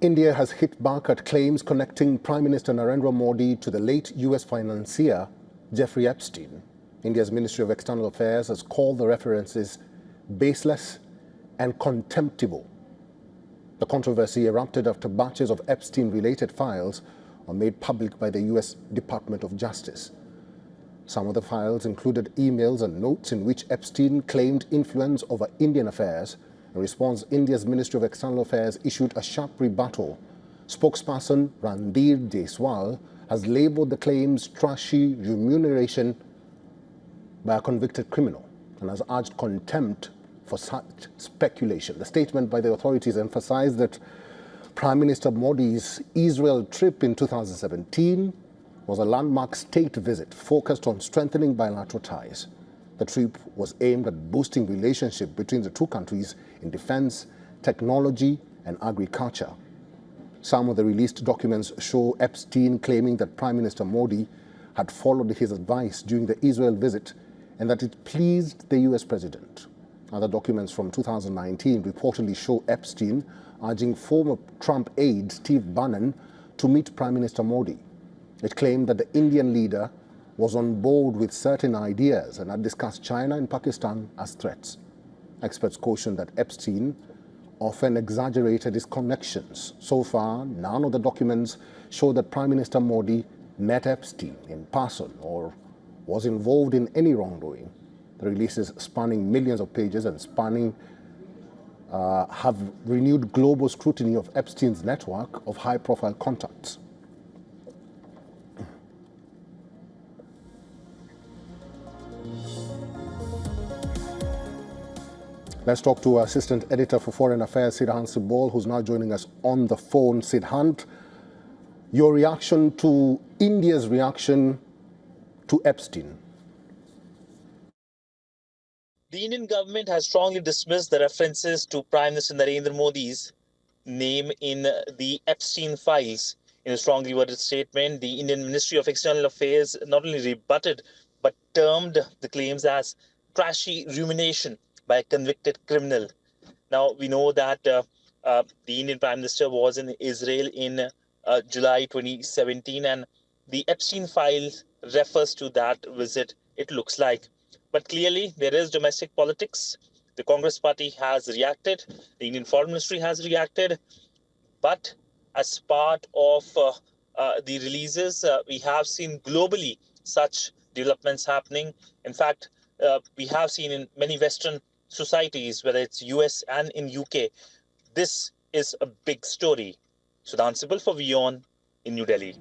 India has hit back at claims connecting Prime Minister Narendra Modi to the late US financier Jeffrey Epstein. India's Ministry of External Affairs has called the references baseless and contemptible. The controversy erupted after batches of Epstein-related files were made public by the US Department of Justice. Some of the files included emails and notes in which Epstein claimed influence over Indian affairs. In response, India's Ministry of External Affairs issued a sharp rebuttal. Spokesperson Randir Jaiswal has labeled the claims trashy remuneration by a convicted criminal and has urged contempt for such speculation. The statement by the authorities emphasized that Prime Minister Modi's Israel trip in 2017 was a landmark state visit focused on strengthening bilateral ties. The trip was aimed at boosting relationship between the two countries in defense, technology, and agriculture. Some of the released documents show Epstein claiming that Prime Minister Modi had followed his advice during the Israel visit and that it pleased the US president. Other documents from 2019 reportedly show Epstein urging former Trump aide Steve Bannon to meet Prime Minister Modi. It claimed that the Indian leader was on board with certain ideas and had discussed China and Pakistan as threats. Experts cautioned that Epstein often exaggerated his connections. So far, none of the documents show that Prime Minister Modi met Epstein in person or was involved in any wrongdoing. The releases spanning millions of pages and have renewed global scrutiny of Epstein's network of high-profile contacts. Let's talk to our Assistant Editor for Foreign Affairs, Sidhant Sibol, who's now joining us on the phone. Sidhant, your reaction to India's reaction to Epstein? The Indian government has strongly dismissed the references to Prime Minister Narendra Modi's name in the Epstein files. In a strongly worded statement, the Indian Ministry of External Affairs not only rebutted but termed the claims as trashy rumination by a convicted criminal. Now, we know that the Indian Prime Minister was in Israel in July 2017, and the Epstein file refers to that visit, it looks like. But clearly, there is domestic politics. The Congress party has reacted. The Indian Foreign Ministry has reacted. But as part of the releases, we have seen globally such developments happening. In fact, we have seen in many Western societies, whether it's US and in UK, this is a big story. Sidhant Sibol for WION in New Delhi.